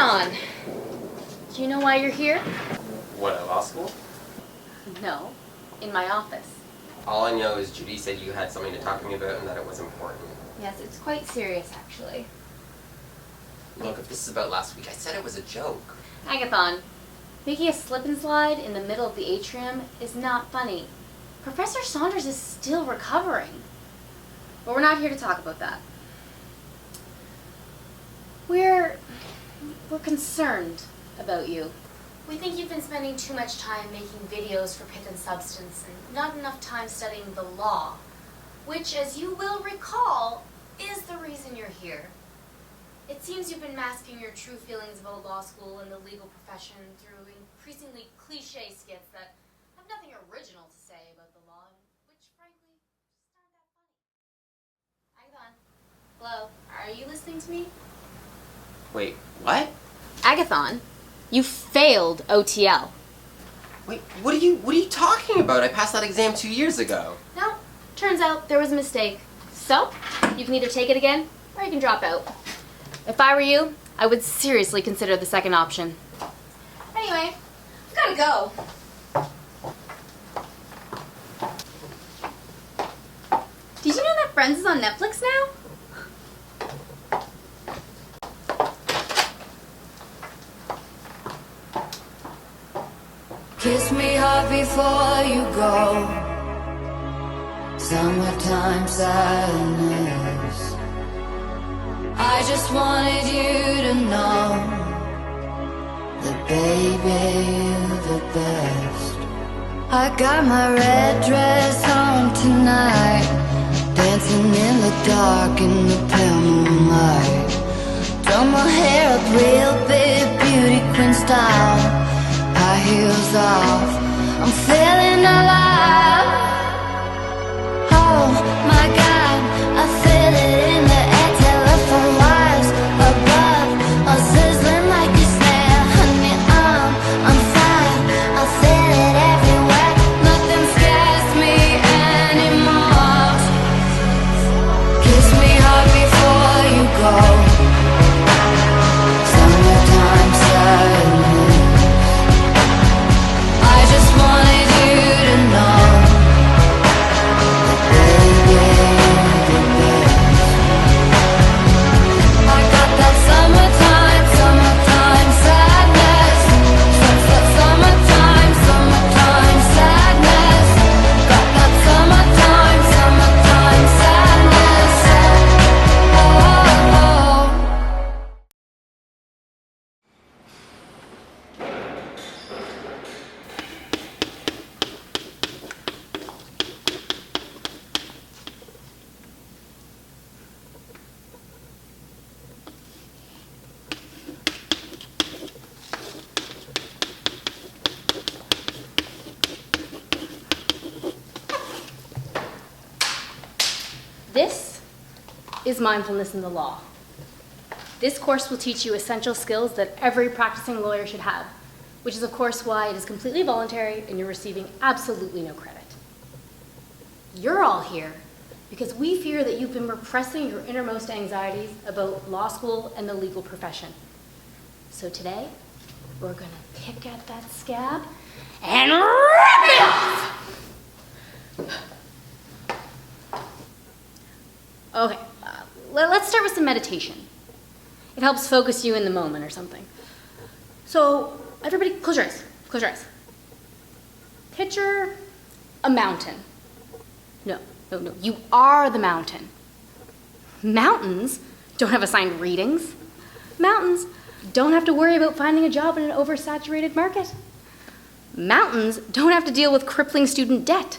Agathon, do you know why you're here? What, at law school? No, in my office. All I know is Judy said you had something to talk to me about and that it was important. Yes, it's quite serious, actually. Look, if this is about last week, I said it was a joke. Agathon, making a slip and slide in the middle of the atrium is not funny. Professor Saunders is still recovering. But we're not here to talk about that. We're concerned about you. We think you've been spending too much time making videos for Pith and Substance and not enough time studying the law, which, as you will recall, is the reason you're here. It seems you've been masking your true feelings about law school and the legal profession through increasingly cliche skits that have nothing original to say about the law, which frankly just aren't that funny. Agathon, hello, are you listening to me? Wait, what? Agathon, you failed OTL. Wait, what are you talking about? I passed that exam 2 years ago. No, turns out there was a mistake. So, you can either take it again, or you can drop out. If I were you, I would seriously consider the second option. Anyway, I've gotta go. Did you know that Friends is on Netflix now? Kiss me hard before you go. Summertime sadness. I just wanted you to know that baby, you're the best. I got my red dress on tonight, dancing in the dark in the pale moonlight. Done my hair up real big, beauty queen style. High heels off, I'm feeling alive. Oh my God, I feel it in the air. Telephone wires above, all sizzling like a snare. Honey, I'm fine, I feel it everywhere. Nothing scares me anymore. Kiss me hard before you go. Summertime sadness. I just wanted you to know that baby, you're the best. I got that summertime sadness. Summertime sadness. Got that summertime sadness. Oh. This is Mindfulness in the Law. This course will teach you essential skills that every practicing lawyer should have, which is of course why it is completely voluntary and you're receiving absolutely no credit. You're all here because we fear that you've been repressing your innermost anxieties about law school and the legal profession. So today, we're gonna pick at that scab and rip it off! Okay, let's start with some meditation. It helps focus you in the moment or something. So, everybody, close your eyes. Close your eyes. Picture a mountain. No, you are the mountain. Mountains don't have assigned readings. Mountains don't have to worry about finding a job in an oversaturated market. Mountains don't have to deal with crippling student debt.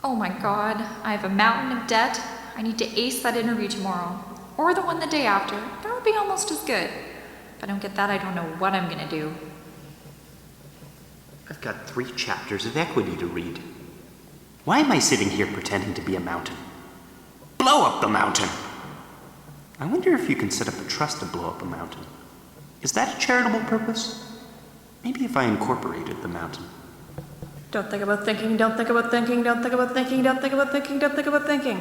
Oh my God, I have a mountain of debt. I need to ace that interview tomorrow. Or the one the day after. That would be almost as good. If I don't get that, I don't know what I'm gonna do. I've got 3 chapters of equity to read. Why am I sitting here pretending to be a mountain? Blow up the mountain! I wonder if you can set up a trust to blow up a mountain. Is that a charitable purpose? Maybe if I incorporated the mountain. Don't think about thinking, don't think about thinking, don't think about thinking, don't think about thinking, don't think about thinking.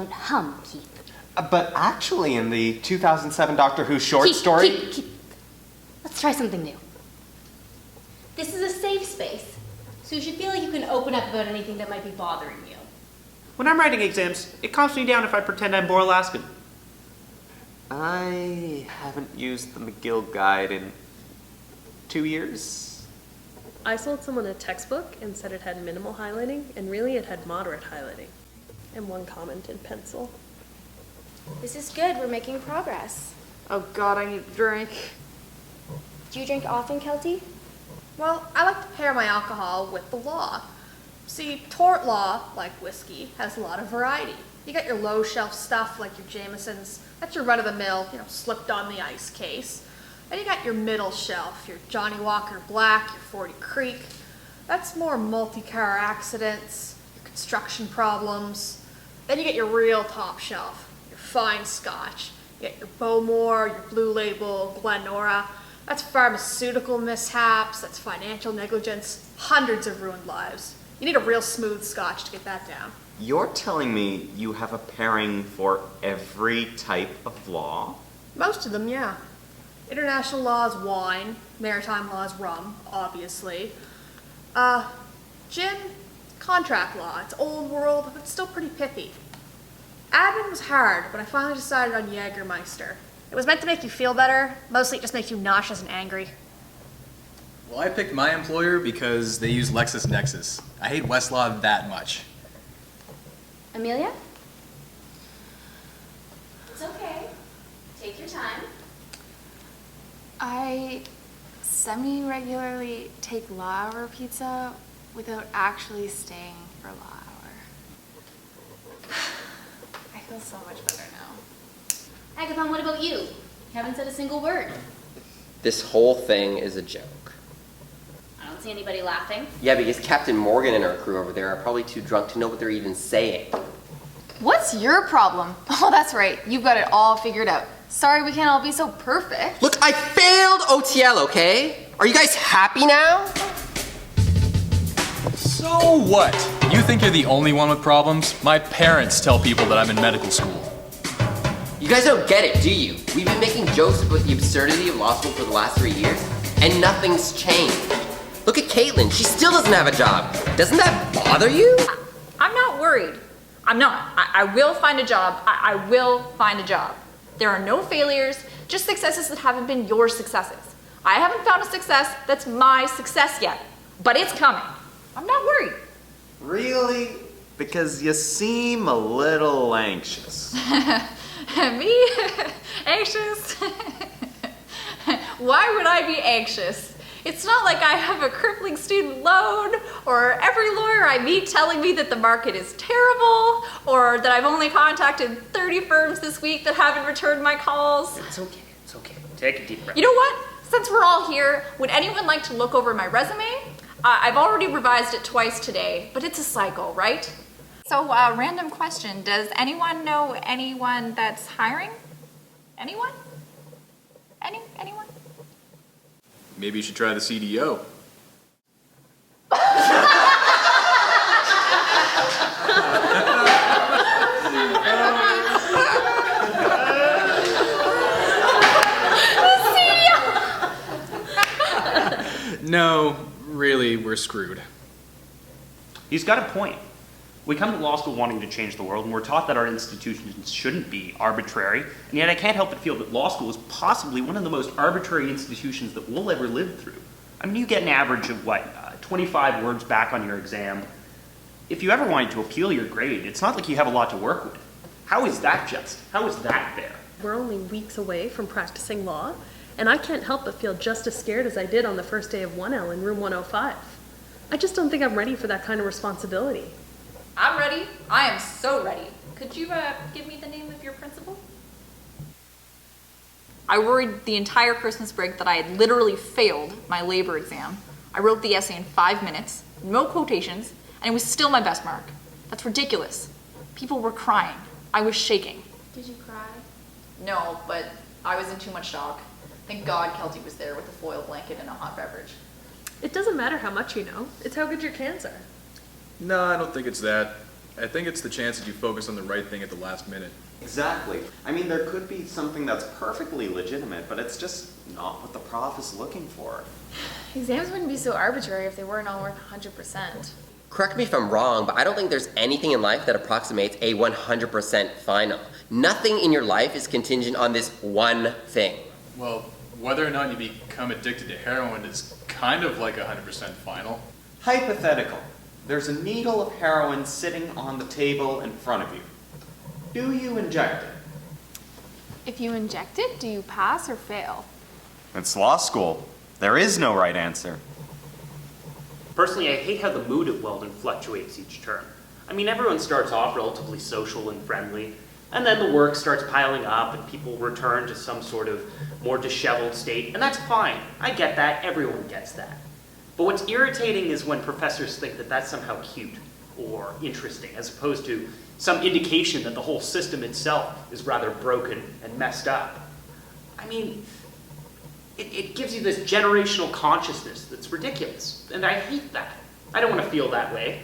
don't hum, Keith. But actually, in the 2007 Doctor Who short story... Keith. Let's try something new. This is a safe space, so you should feel like you can open up about anything that might be bothering you. When I'm writing exams, it calms me down if I pretend I'm Borealaskan. I haven't used the McGill guide in 2 years. I sold someone a textbook and said it had minimal highlighting, and really it had moderate highlighting. And one comment in pencil. This is good. We're making progress. Oh God, I need a drink. Do you drink often, Kelty? Well, I like to pair my alcohol with the law. See, tort law, like whiskey, has a lot of variety. You got your low shelf stuff like your Jamesons, that's your run-of-the-mill, slipped on the ice case. Then you got your middle shelf, your Johnny Walker Black, your 40 Creek. That's more multi-car accidents, your construction problems. Then you get your real top shelf, your fine scotch. You get your Bowmore, your Blue Label, Glenora. That's pharmaceutical mishaps, that's financial negligence, hundreds of ruined lives. You need a real smooth scotch to get that down. You're telling me you have a pairing for every type of law? Most of them, yeah. International law is wine, maritime law is rum, obviously. Gin, contract law. It's old world, but still pretty pithy. Admin was hard, but I finally decided on Jägermeister. It was meant to make you feel better, mostly it just makes you nauseous and angry. Well, I picked my employer because they use LexisNexis. I hate Westlaw that much. Amelia? It's okay. Take your time. I semi-regularly take Law Hour pizza without actually staying for Law Hour. I feel so much better now. Agathon, what about you? You haven't said a single word. This whole thing is a joke. I don't see anybody laughing. Yeah, because Captain Morgan and her crew over there are probably too drunk to know what they're even saying. What's your problem? Oh, that's right. You've got it all figured out. Sorry we can't all be so perfect. Look, I failed OTL, okay? Are you guys happy now? So what? You think you're the only one with problems? My parents tell people that I'm in medical school. You guys don't get it, do you? We've been making jokes about the absurdity of law school for the last 3 years, and nothing's changed. Look at Caitlin, she still doesn't have a job. Doesn't that bother you? I'm not worried. I'm not. I will find a job. I will find a job. There are no failures, just successes that haven't been your successes. I haven't found a success that's my success yet, but it's coming. I'm not worried. Really? Because you seem a little anxious. Me? Anxious? Why would I be anxious? It's not like I have a crippling student loan, or every lawyer I meet telling me that the market is terrible, or that I've only contacted 30 firms this week that haven't returned my calls. It's okay. Take a deep breath. You know what? Since we're all here, would anyone like to look over my resume? I've already revised it twice today, but it's a cycle, right? So, random question. Does anyone know anyone that's hiring? Anyone? Anyone? Maybe you should try the CDO. No, really, we're screwed. He's got a point. We come to law school wanting to change the world, and we're taught that our institutions shouldn't be arbitrary, and yet I can't help but feel that law school is possibly one of the most arbitrary institutions that we'll ever live through. I mean, you get an average of, 25 words back on your exam. If you ever wanted to appeal your grade, it's not like you have a lot to work with. How is that just? How is that fair? We're only weeks away from practicing law, and I can't help but feel just as scared as I did on the first day of 1L in room 105. I just don't think I'm ready for that kind of responsibility. I'm ready. I am so ready. Could you give me the name of your principal? I worried the entire Christmas break that I had literally failed my labor exam. I wrote the essay in 5 minutes, no quotations, and it was still my best mark. That's ridiculous. People were crying. I was shaking. Did you cry? No, but I was in too much shock. Thank God Kelty was there with a foil blanket and a hot beverage. It doesn't matter how much you know, it's how good your cans are. No, I don't think it's that. I think it's the chance that you focus on the right thing at the last minute. Exactly. I mean, there could be something that's perfectly legitimate, but it's just not what the prof is looking for. Exams wouldn't be so arbitrary if they weren't all worth 100%. Correct me if I'm wrong, but I don't think there's anything in life that approximates a 100% final. Nothing in your life is contingent on this one thing. Well, whether or not you become addicted to heroin is kind of like a 100% final. Hypothetical. There's a needle of heroin sitting on the table in front of you. Do you inject it? If you inject it, do you pass or fail? It's law school. There is no right answer. Personally, I hate how the mood at Weldon fluctuates each term. I mean, everyone starts off relatively social and friendly, and then the work starts piling up and people return to some sort of more disheveled state, and that's fine. I get that. Everyone gets that. But what's irritating is when professors think that that's somehow cute or interesting, as opposed to some indication that the whole system itself is rather broken and messed up. I mean, it gives you this generational consciousness that's ridiculous, and I hate that. I don't want to feel that way.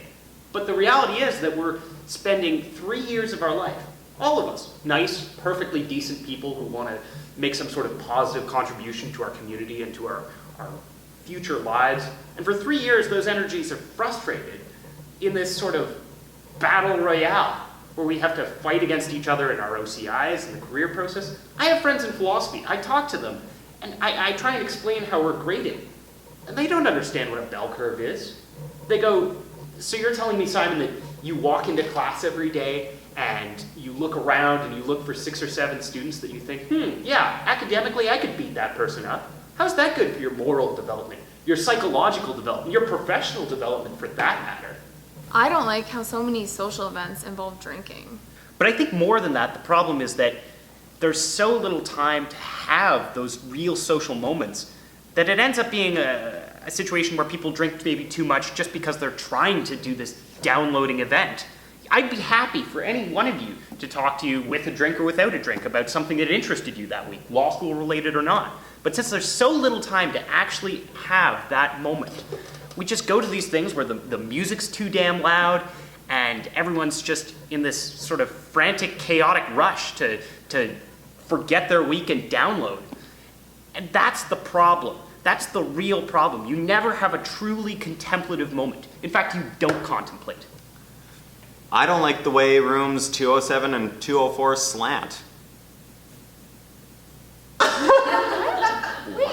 But the reality is that we're spending 3 years of our life, all of us, nice, perfectly decent people who want to make some sort of positive contribution to our community and to our future lives. And for 3 years, those energies are frustrated in this sort of battle royale where we have to fight against each other in our OCIs and the career process. I have friends in philosophy. I talk to them, and I try and explain how we're graded. And they don't understand what a bell curve is. They go, so you're telling me, Simon, that you walk into class every day and you look around and you look for 6 or 7 students that you think, yeah, academically I could beat that person up. How's that good for your moral development, your psychological development, your professional development for that matter? I don't like how so many social events involve drinking. But I think more than that, the problem is that there's so little time to have those real social moments that it ends up being a situation where people drink maybe too much just because they're trying to do this downloading event. I'd be happy for any one of you to talk to you with a drink or without a drink about something that interested you that week, law school related or not. But since there's so little time to actually have that moment, we just go to these things where the music's too damn loud and everyone's just in this sort of frantic, chaotic rush to forget their week and download. And that's the problem. That's the real problem. You never have a truly contemplative moment. In fact, you don't contemplate. I don't like the way rooms 207 and 204 slant. Wait,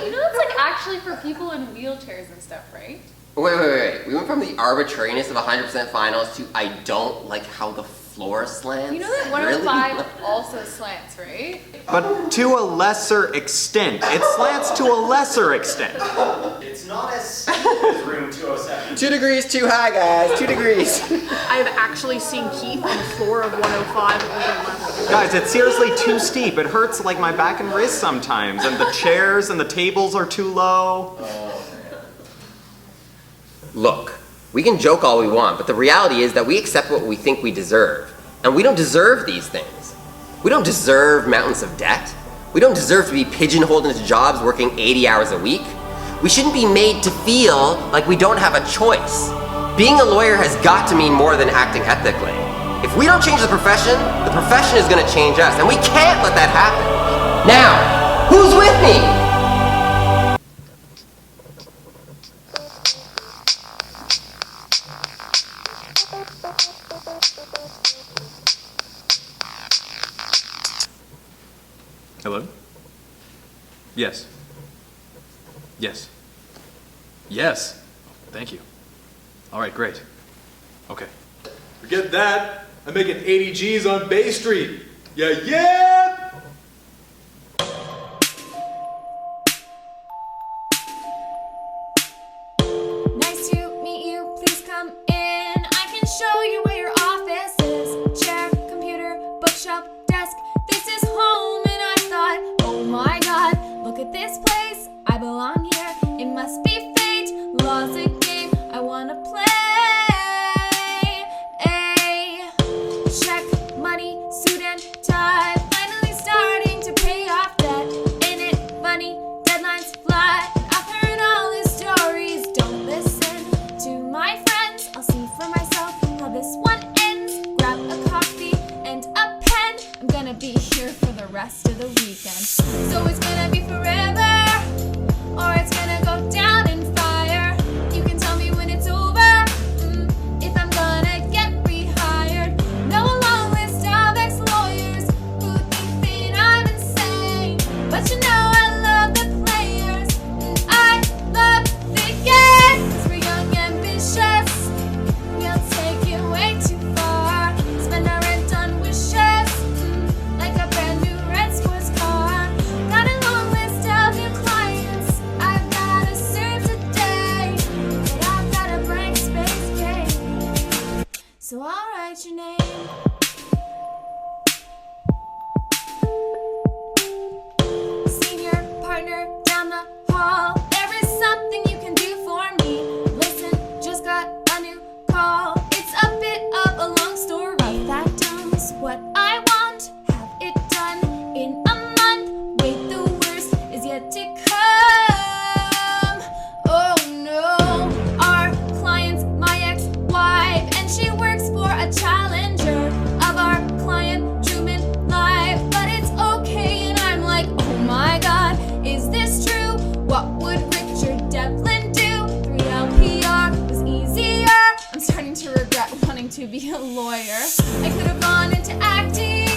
you know that's like actually for people in wheelchairs and stuff, right? Wait. We went from the arbitrariness of 100% finals to I don't like how the floor slants. You know that 105 also slants, right? But to a lesser extent. It slants to a lesser extent. It's not as steep as room 207. 2 degrees too high, guys. 2 degrees. I've actually seen Keith on the floor of 105 at level. Guys, it's seriously too steep. It hurts like my back and wrist sometimes. And the chairs and the tables are too low. Look, we can joke all we want, but the reality is that we accept what we think we deserve. And we don't deserve these things. We don't deserve mountains of debt. We don't deserve to be pigeonholed into jobs working 80 hours a week. We shouldn't be made to feel like we don't have a choice. Being a lawyer has got to mean more than acting ethically. If we don't change the profession is going to change us, and we can't let that happen. Now, who's with me? Hello? Yes. Yes. Yes. Thank you. All right, great. Okay. Forget that. I'm making 80 G's on Bay Street. Yeah! Nice to meet you, please come in. I can show you where your office is. Chair, computer, bookshelf, desk. This is home, and I thought, oh my god, look at this place. I belong here. It must be fate. Law's a game I wanna play. Check, money, suit and tie. Finally starting to pay off debt. Ain't it funny? Deadlines fly. I've heard all the stories. Don't listen to my friends. I'll see for myself how this one ends. So it's gonna be forever, or it's gonna go down in fire. You can tell me when it's over, if I'm gonna get rehired. No long list of ex-lawyers who think that I'm insane, but you know I love the players, and I love the game. 'Cause we're young, ambitious, we'll take it way too far. Spend our rent on wishes, like a brand new red sports car. Got a long list of new clients I've gotta serve today, but I've got a blank space game, so I'll write your name. Senior partner down the hall, there is something you can do for me. Listen, just got a new call. It's a bit of a long story. That done's what I want. Have it done in a month. Wait, the worst is yet to come. Oh no, our client's my ex-wife, and she works for a challenger of our client, Truman Live. But it's okay, and I'm like, oh my god, is this true? What would Richard Devlin do? 3LPR was easier. I'm starting to regret wanting to be a lawyer. I could have gone into acting,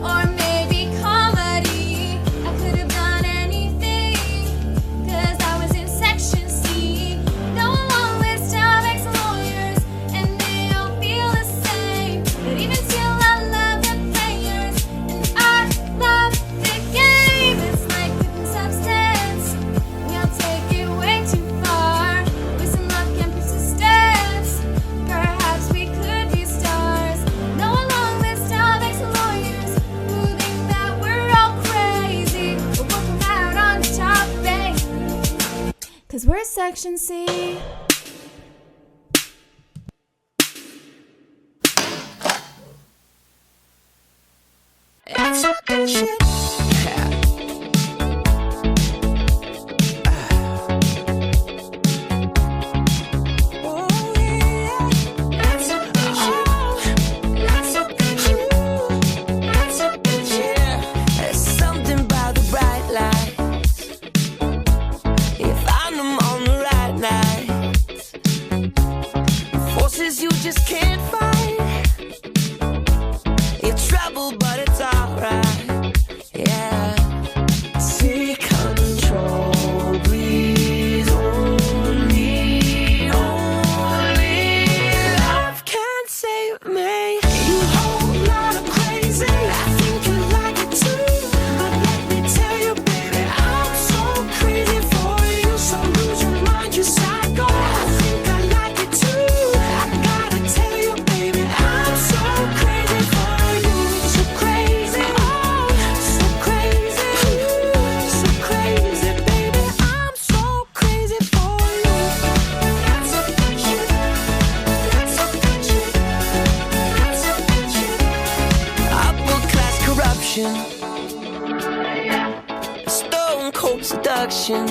or maybe comedy. I could have done anything, 'cause I was in Section C. No long list of ex-lawyers, and they all feel the same. But even still, I love the players, and I love the game. It's like picking substance, we'll take it way too far. With some luck and persistence, perhaps we could be stars. No long list of ex-lawyers who think that we're all crazy, but we'll come out on top, babe, 'cause we're Section C. It's fucking shit. There's something about the bright lights. You find them on the right nights. Forces you just can't fight. You're trouble, but it's alright. Yeah. Take control, please. Only love can save me. You whole lot of crazy. I think you like it too. But let me tell you, baby, I'm so crazy for you. So lose your mind, you psycho. I think I like it too. I gotta tell you, baby, I'm so crazy for you. So crazy, oh, so crazy, so crazy, baby, I'm so crazy for you. That's a good shit. That's a good shit. That's a good shit. Upper class corruption, stone cold seduction.